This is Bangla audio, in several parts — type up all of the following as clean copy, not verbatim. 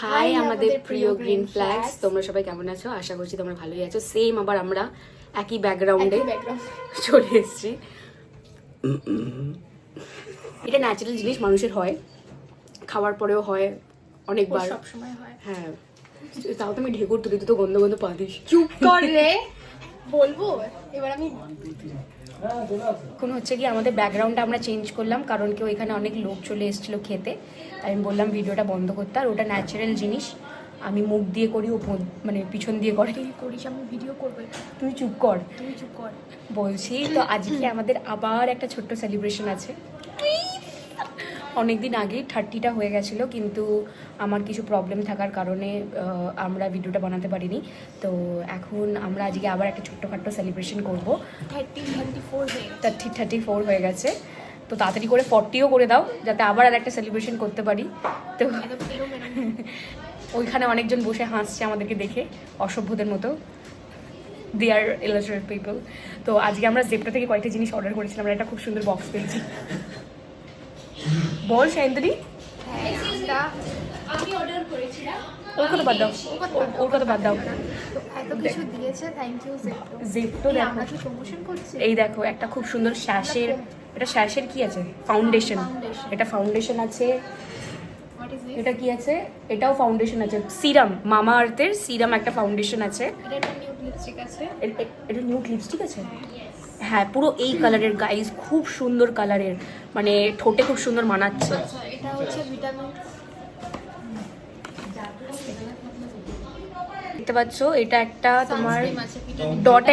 হাই আমাদের প্রিয় গ্রিন ফ্ল্যাগস, তোমরা সবাই কেমন আছো? আশা করছি তোমরা ভালোই আছো। সেম আবার আমরা একই ব্যাকগ্রাউন্ডে চলে এসেছি। এটা ন্যাচারাল জিনিস, মানুষের হয়, খাওয়ার পরেও হয় অনেকবার, সবসময় হয়। হ্যাঁ, তাও তো আমি ঢেকুর তুলি, তুই তো গন্ধ গন্ধ পা দিস। চুপ কর রে, বলবো এবার আমি। এখন হচ্ছে কি আমাদের ব্যাকগ্রাউন্ডটা আমরা চেঞ্জ করলাম, কারণ কেউ এখানে অনেক লোক চলে এসেছিলো খেতে। তাই আমি বললাম ভিডিওটা বন্ধ করতে। আর ওটা ন্যাচারাল জিনিস, আমি মুখ দিয়ে করি, ও মানে পিছন দিয়ে করে। করিস, আমি ভিডিও করবো। তুই চুপ কর, তুই চুপ কর বলছি। তো আজকে আমাদের আবার একটা ছোট্ট সেলিব্রেশন আছে। অনেকদিন আগে 30টা হয়ে গেছিলো, কিন্তু আমার কিছু প্রবলেম থাকার কারণে আমরা ভিডিওটা বানাতে পারিনি। তো এখন আমরা আজকে আবার একটা ছোট্টখাট্টো সেলিব্রেশন করবো। 34 হয়ে গেছে, তো তাড়াতাড়ি করে 40ও করে দাও, যাতে আবার আর একটা সেলিব্রেশন করতে পারি। তো ওইখানে অনেকজন বসে হাসছে আমাদেরকে দেখে, অসভ্যদের মতো। দে আর ইলিটারেট পিপল। তো আজকে আমরা জেপ্টো থেকে কয়েকটা জিনিস অর্ডার করেছিলাম, আমরা একটা খুব সুন্দর বক্স পেয়েছি। বল সায়ন্তনী, আমি অর্ডার করেছিলাম। ওর কথা বাদ দাও, ওর কথা বাদ দাও। তো এত কিছু দিয়েছে, থ্যাংক ইউ জেপ্টো। জেপ্টো দেখো, আমরা কি প্রমোশন করছি? এই দেখো একটা খুব সুন্দর শ্যাশের, এটা শ্যাশের কি আছে, ফাউন্ডেশন। এটা ফাউন্ডেশন আছে। What is this? এটা কি আছে? এটাও ফাউন্ডেশন আছে, সিরাম, মামা আর্থের সিরাম একটা ফাউন্ডেশন আছে। এটা একটা নিউড লিপস্টিক আছে। এটা নিউড লিপস্টিক আছে, হ্যাঁ, পুরো এই কালারের গাইস, খুব সুন্দর কালারের, মানে ঠোঁটে খুব সুন্দর মানাচ্ছে। আচ্ছা, এটা হচ্ছে ভিটামিন। দেখতে পাচ্ছ, এটা একটা তোমার Sunscreen আছে, vitamin ডট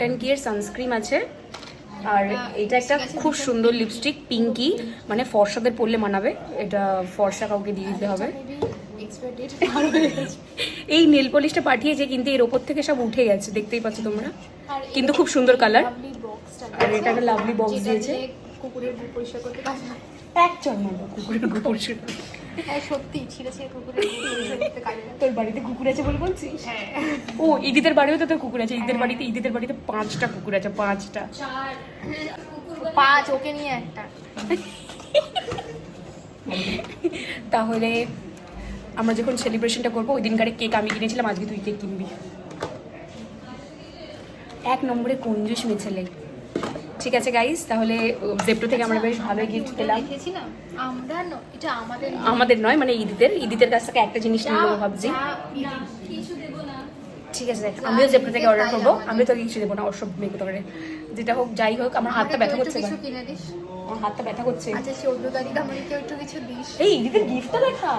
অ্যান্ড কির সানস্ক্রিন আছে। আর এটা একটা খুব সুন্দর লিপস্টিক, পিঙ্কি, মানে ফর্সাদের পরলে মানাবে। এটা ফর্সা কাউকে দিয়ে দিতে হবে। এক্সপায়ার ডেট এই নেল পলিশটা পাঠিয়েছে, কিন্তু এর ওপর থেকে সব উঠে গেছে, দেখতেই পাচ্ছ তোমরা, কিন্তু খুব সুন্দর কালার। আর এটা একটা লাভলি বক্স দিয়েছে। কুকুরের গু পরিষ্কার করতে কাজ লাগে। এক চর মারবো কুকুরের গু পরিষ্কার করতে। হ্যাঁ সত্যি, ছিঁড়ে ছিঁড়ে কুকুরের গু পরিষ্কার করতে কাজ লাগে। তোর বাড়িতে কুকুর আছে বলে বলছিস? হ্যাঁ। ও ইদিদের বাড়িও তো তোর কুকুর আছে। ইদিদের বাড়িতে 5টা কুকুর আছে, 5টা। 5, ওকে নিয়ে একটা। তাহলে আমরা যখন সেলিব্রেশনটা করবো, ওই দিনকারে কেক আমি কিনেছিলাম, আজকে তুই কেক কিনবি। 1 নম্বরে কঞ্জুস মেছেলে। ঠিক আছে গাইস, তাহলে জেপ্টো থেকে আমরা বেশ ভালোই গিফট পেলাম। দেখেছিলাম আমরা, এটা আমাদের আমাদের নয়, মানে ইদিদের কাছ থেকে একটা জিনিস নিয়ে নেবো ভাবছি। কিছু দেব না। ঠিক আছে, দেখ, আমিও জেপ্টো থেকে অর্ডার করবো। আমি তোকে কিছু দেবো না, অসব মেয়ে করে। যেটা হোক যাই হোক, আমার হাতটা ব্যথা করছে, কিছু কিনে দিস। আমার হাতটা ব্যথা করছে। আচ্ছা 14 তারিখ আমাকে একটু কিছু দিস। এই ইদিদের গিফটটা দেখা,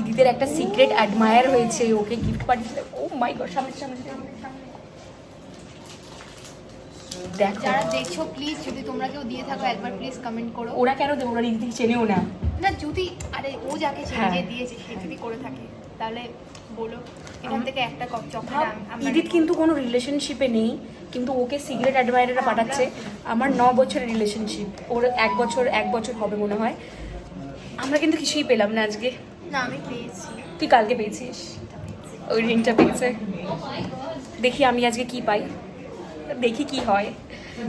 ইদিদের একটা সিক্রেট অ্যাডমায়ার হয়েছে, ওকে গিফট পাঠিয়েছে। ও মাই গড, সামনে দেখো। যারা দেখছো প্লিজ, যদি তোমরা কেউ দিয়ে থাকো একবার প্লিজ কমেন্ট করো। ওরা কেন দেবো? ওরা ইদিকে চেনেও না। না যদি, আরে ও যাকে চেনে, হ্যাঁ। যে দিয়েছে সে যদি করে থাকে তাহলে বলো, এখান থেকে একটা কপ চকলেট আমরা। ইদিত কিন্তু কোনো রিলেশনশিপে নেই, কিন্তু ওকে সিগারেট অ্যাডমায়াররা পাঠাচ্ছে। আমার 9 বছরের রিলেশনশিপ, ওর 1 বছর হবে মনে হয়। আমরা কিন্তু কিছুই পেলাম না আজকে। না আমি পেয়েছি। তুই কালকে পেয়েছিস, ওই রিংটা পেয়েছে। দেখি আমি আজকে কি পাই, দেখি কি হয়।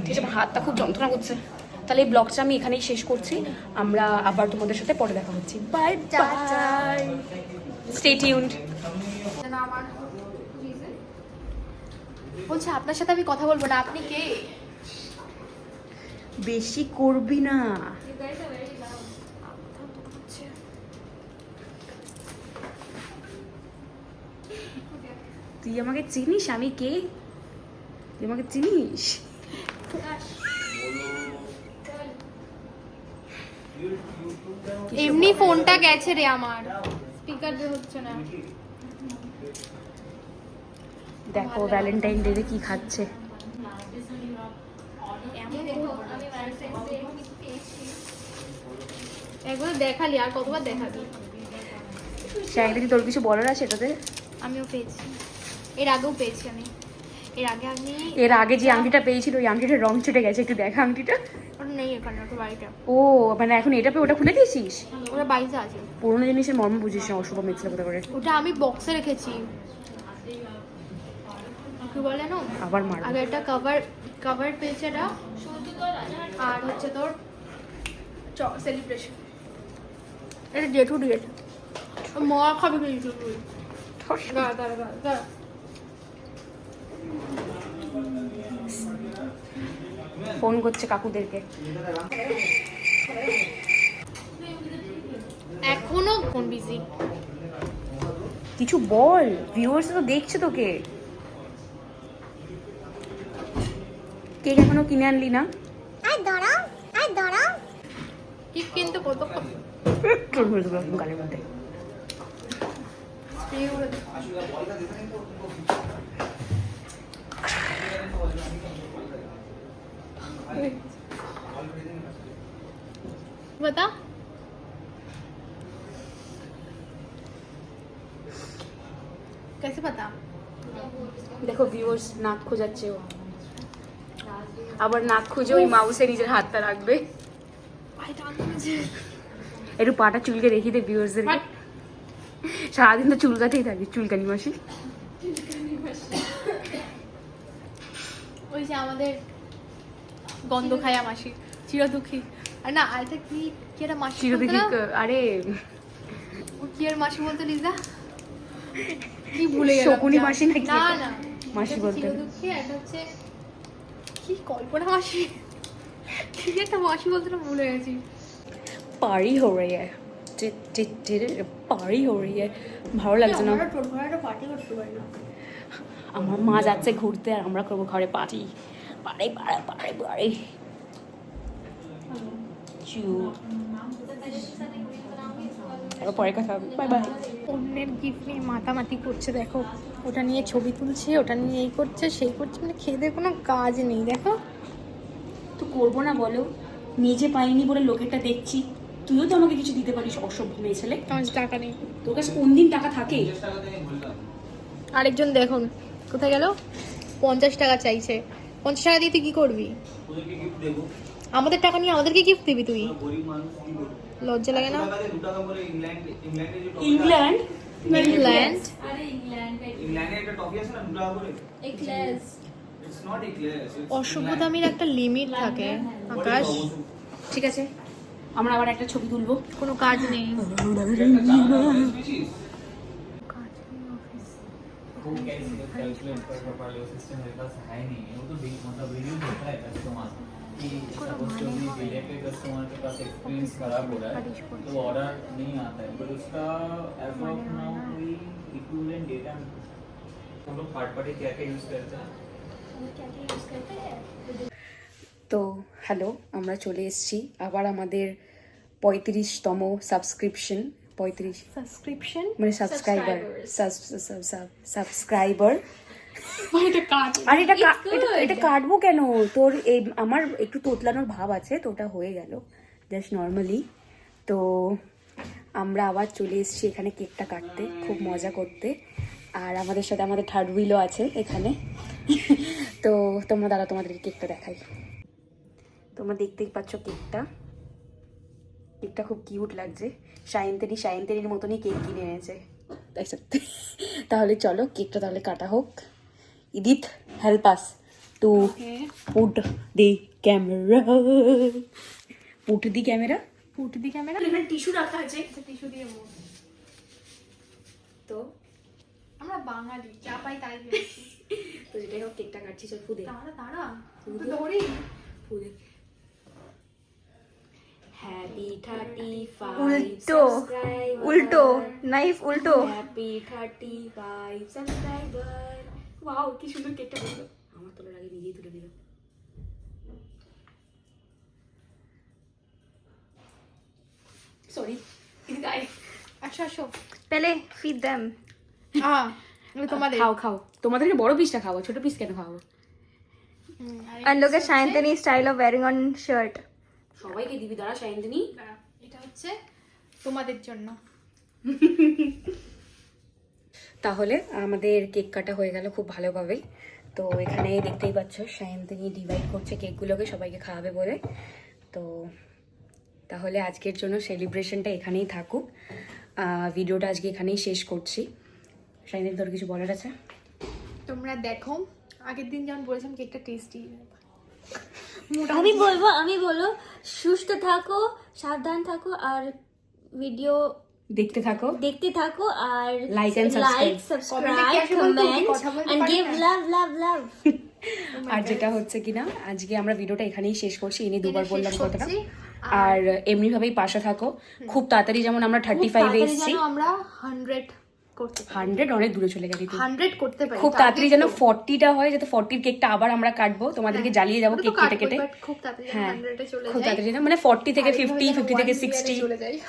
ঠিক আছে, আমার হাতটা খুব যন্ত্রণা করছে। তাহলে এই ব্লগটা আমি এখানেই শেষ করছি। আমরা আবার তোমাদের সাথে পরে দেখা হচ্ছে। Bye bye, stay tuned. আমার বলছে আপনার সাথে আমি কথা বলবো না, আপনি কে? বেশি করবি না। তুই আমাকে চিনিস? আমি কে? তুই আমাকে চিনিস? এমনি ফোনটা গেছে রে আমার, স্পিকার বের হচ্ছে না। দেখো ভ্যালেন্টাইন ডে কি খাচ্ছে। একবার দেখালি, আর কতবার দেখাবি? একদিন তোর কিছু বলার আছে এটাতে? আমিও পেয়েছি, এর আগেও পেয়েছি আমি। এর আগে যে আংটিটা পেয়েছিল, ওই আংটিটার রং চটে গেছে, একটু দেখা আংটিটা। ওটা নেই এখানে, ওটা বাড়িতে। ও মানে এখন এটা পেয়ে ওটা খুলে দিয়েছিস? ওটা বাড়িতে আছে। পুরোনো জিনিসের মর্ম বুঝিস না, অশুভ মিছিল কোথা করে। ওটা আমি বক্সে রেখেছি। কি বলে না, আবার মার। আগে একটা কভার পেয়েছে এটা, আর হচ্ছে তোর সেলিব্রেশন। এটা জেঠু দিয়েছে। মা খাবে কিন্তু তুই দাঁড়া দাঁড়া দাঁড়া দাঁড়া ফোন করছে কাকুদেরকে। এখনো ফোন বিজি। কিছু বল, ভিউয়ার্স তো দেখছে তোকে। কেক এখনো কিনে আনলি না? ঠিক কিন্তু কত চল করে দেবো একদম গালের মধ্যে। স্প্রে করে দে। बता कैसे पता? দেখো ভিউয়ার্স নাক খোঁজাচ্ছে ও, আবার নাক খুঁজে ওই মাউসে নিজের হাতটা রাখবে। একটু পাটা চুলকে দেখিয়ে দে ভিউয়ার্সদেরকে। সারাদিন তো চুল কাটেই থাকি, চুলকানি মাসি। ওই যে আমাদের গন্ধ খায়া মাসি চিরদুখী। আর না আরেকটা কি কি একটা মাসি বলতো চিরদিকে না? আরে ও কি আর মাসি বলতো লিজা? কি ভুলে গেলাম। শকুনি মাসি নাকি না এটা? না মাসি এটা বলতে চিরদুখী আর এটা হচ্ছে কি কল্পনা মাসি। কি একটা মাসি বলতে না ভুলে গেছি। পারি हो रही है, পারি हो रही है। ভালো লাগছে না। আমরা টোট ভরা একটা পার্টি করতে পারি না। আমার মা যাচ্ছে ঘুরতে আর আমরা করবো ঘরে পার্টি। পারে পারে পারে পারে আরো পরে কথা হবে, বাই বাই। অন্যের গিফট নিয়ে মাতামাতি করছে দেখো, ওটা নিয়ে ছবি তুলছে, ওটা নিয়ে এই করছে সেই করছে, মানে খেয়ে দিয়ে কোনো কাজ নেই দেখো। তো করবো না বলো, নিজে পাইনি বলে লোকেরটা দেখছি। তুইও তো আমাকে কিছু দিতে পারিস, অসভ্য মেয়ে ছেলে। আমার টাকা নেই। তোর কাছে কোন দিন টাকা থাকে? আরেকজন দেখুন কোথায় গেল, 50 টাকা চাইছে। 50 টাকা দিয়ে তুই কি করবি? আমাদের টাকা নিয়ে আমাদেরকে গিফট দিবি তুই? লজ্জা লাগে না? ইংল্যান্ড ইংল্যান্ড অসভ্যতামির একটা লিমিট থাকে আকাশ। ঠিক আছে, আমরা আবার একটা ছবি তুলবো। কোনো কাজ নেই। वो कैसे कैलकुलेट कर पाए वो सिस्टम मेरे पास है नहीं वो तो मतलब रिव्यू होता है कस्टमर कि सपोज टू बी डिले पे कस्टमर के पास एक्सपीरियंस खराब हो रहा है तो ऑर्डर नहीं आता है बट उसका एज ऑफ नाउ कोई इक्विवेलेंट डेटा हम लोग थर्ड पार्टी क्या क्या यूज करते हैं তো হ্যালো, আমরা চলে এসেছি আবার আমাদের 35তম সাবস্ক্রিপশন। 35 সাবস্ক্রিপশন মানে সাবস্ক্রাইবার, সাবস্ক্রাইবার। এটা কাজ। আর এটা কাটবো কেন? তোর এই আমার একটু তোতলানোর ভাব আছে, তো ওটা হয়ে গেল জাস্ট নর্মালি। তো আমরা আবার চলে এসেছি এখানে কেকটা কাটতে, খুব মজা করতে। আর আমাদের সাথে আমাদের থার্ড হুইলও আছে এখানে। তো তোমরা দাঁড়া, তোমাদের কেকটা দেখাই। তোমরা দেখতেই পাচ্ছ কেকটা খুব কিউট লাগছে। সায়ন্তিনীর মতনই কেক কিনে এনেছে। তাই সত্যি। তাহলে চলো কেকটা তাহলে কাটা হোক। ইদিত help us to put the camera. Put the camera. এখানে টিস্যু রাখা আছে, টিস্যু দিয়ে মুখ। তো আমরা বাঙালি, যা পাই তাই দিয়েছি। তো যেটাই হোক কেকটা কাটছি, চল ফুদে তারা ধরি ফুদে। হ্যাপি 35 উল্টো নাইফ উল্টো। Happy 35 subscriber. ওয়াও কি সুন্দর কেকটা হলো। আমার তোলার আগে নিজেই তুলে দিল। সরি গাই। আসো पहले feed them তোমাদের খাও তোমাদেরকে বড় পিসটা খাবো, ছোট পিস কেন খাবো? and look at Shantini style of wearing on shirt. সবাইকে দিবি, দাঁড়া সায়ন্তিনী। এটা হচ্ছে তোমাদের জন্য। তাহলে আমাদের কেক কাটা হয়ে গেল খুব ভালোভাবে। তো এখানে দেখতেই পাচ্ছ সায়ন্তিনী ডিভাইড করছে কেকগুলোকে সবাইকে খাওয়াবে বলে। তো তাহলে আজকের জন্য সেলিব্রেশনটা এখানেই থাকুক। ভিডিওটা আজকে এখানেই শেষ করছি। সায়ন্তিনী তোর কিছু বলার আছে? তোমরা দেখো, আগের দিন যেমন বলেছিলাম কেকটা টেস্টি। আমি বলো সুস্থ থাকো, সাবধান থাকো আর ভিডিও দেখতে থাকো, देखते থাকো আর Like and subscribe. subscribe, comment and give love. আর যেটা হচ্ছে কিনা আজকে আমরা ভিডিওটা এখানেই শেষ করছি, এনে দুবার শেষ বললাম কথাটা। করছি। আর এমনি ভাবেই পাশে থাকো, খুব তাড়াতাড়ি যেমন আমরা 35 এ এসেছি, আমরা 100 করতে 100 অনেক দূরে চলে গেছি। 100 করতে পারি, খুব তাড়াতাড়ি যেন 40টা হয়, যাতে 40 কেকটা আবার আমরা কাটবো, তোমাদেরকে জ্বালিয়ে যাবো কেক কেটে কেটে। খুব তাড়াতাড়ি হ্যাঁ 100 এ চলে খুব যাই, তাড়াতাড়ি না, মানে 40 থেকে 50, 50 থেকে 60 চলে যাই।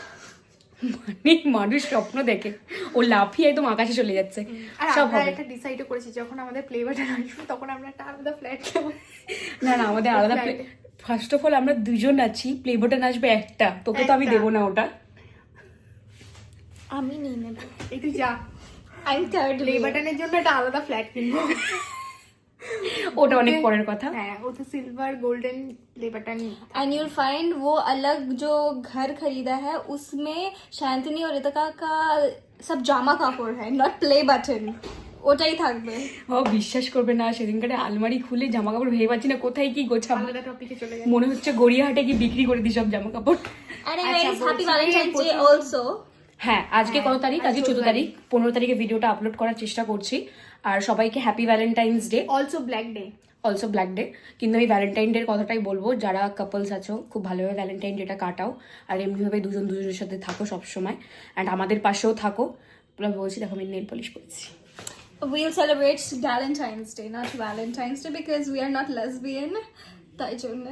মানে মানুষ স্বপ্ন দেখে, ও লাফিয়ে একদম আকাশে চলে যাচ্ছে। আর সব আমরা হবে। একটা ডিসাইডও করেছি, যখন আমাদের প্লে বাটন আসবে তখন আমরা একটা আলাদা ফ্ল্যাট নেব। না না, আমাদের আলাদা Flat A. First of all আমরা দুজন আছি, প্লে বাটন আসবে একটা, তোকে তো আমি একটা। দেবো না ওটা। আমি নিয়ে নেব। এই তুই যা, I'm third প্লে wheel. বাটনের জন্য একটা আলাদা ফ্ল্যাট কিনবো। ওটা অনেক পরের কথা। হ্যাঁ, ওতে silver golden play button. And you'll find वो अलग जो घर खरीदा है उसमें शांतनी और रितिका का सब जामा कापड़ है, नॉट प्ले बटन। ওটাই থাকবে। ও বিশ্বাস করবে না, সেদিনকারে আলমারি খুলে জামা কাপড় ভেবে পাচ্ছি না কোথায় কি গোছাবো, আলাদা টপিকে চলে যাই। মনে হচ্ছে গড়িয়াহাটে কি বিক্রি করে দিই সব জামা কাপড়। And a আচ্ছা, very happy বলছি, Valentine's Day প্রথম- also. হ্যাঁ আজকে কত তারিখ? আজকে 14 তারিখ। 15 তারিখে ভিডিওটা আপলোড করার চেষ্টা করছি। আর সবাইকে happy Valentine's day, also black day. Also black day. কিন্তু আমি ভ্যালেন্টাইন ডের কথাটাই বলবো, যারা কাপলস আছো খুব ভালোভাবে ভ্যালেন্টাইন ডেটা কাটাও, আর এমনিভাবে দুজন দুজনের সাথে থাকো সবসময়, অ্যান্ড আমাদের পাশেও থাকো। বলছি দেখো আমি নেল পলিশ করছি। We'll celebrate Valentine's Day, not Valentine's Day, because we are not lesbian. তাই জন্য।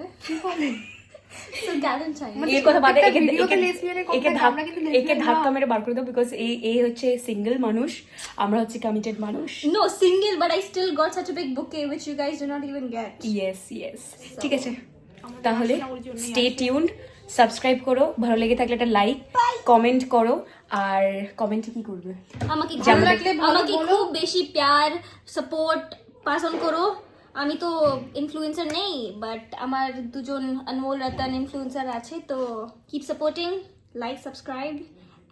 So Valentine's. এর কথা বাদে একে ভিডিওতে lesbian এর একে content, আমরা কিন্তু lesbian একে না। ধাক্কা মেরে বার করে দাও, বিকজ এই হচ্ছে সিঙ্গেল মানুষ, আমরা হচ্ছে কমিটেড মানুষ। No, single, but I still got such a big bouquet which you guys do not even get. Yes yes, ঠিক আছে তাহলে স্টে টিউনড, সাবস্ক্রাইব করো, ভালো লেগে থাকলে একটা লাইক কমেন্ট করো, আর কমেন্টে কি করবে? আমাকে ভালো লাগলে ভালো আমাকে বলো। খুব বেশি প্যার সাপোর্ট পাসন করো। আমি তো ইনফ্লুয়েন্সার নেই, বাট আমার দুজন অনমোল রতন ইনফ্লুয়েন্সার আছে, তো keep supporting, like, subscribe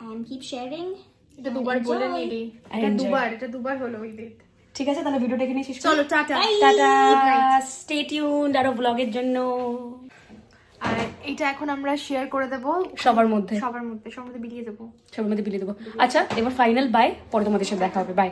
and keep sharing. এটা দুবার বলে নিবি, And এটা enjoy. দুবার হলো ওই দিন। ঠিক আছে তাহলে ভিডিওটা এখানে শেষ করি। চলো টাটা। টাটা, স্টে টিউনড আরো ব্লগের জন্য। আর এটা এখন আমরা শেয়ার করে দেব সবার মধ্যে সবার মধ্যে বিলিয়ে দেবো। সবার মধ্যে বিলিয়ে দেবো। আচ্ছা এবার ফাইনাল বাই, পরে তোমাদের সাথে দেখা হবে, বাই।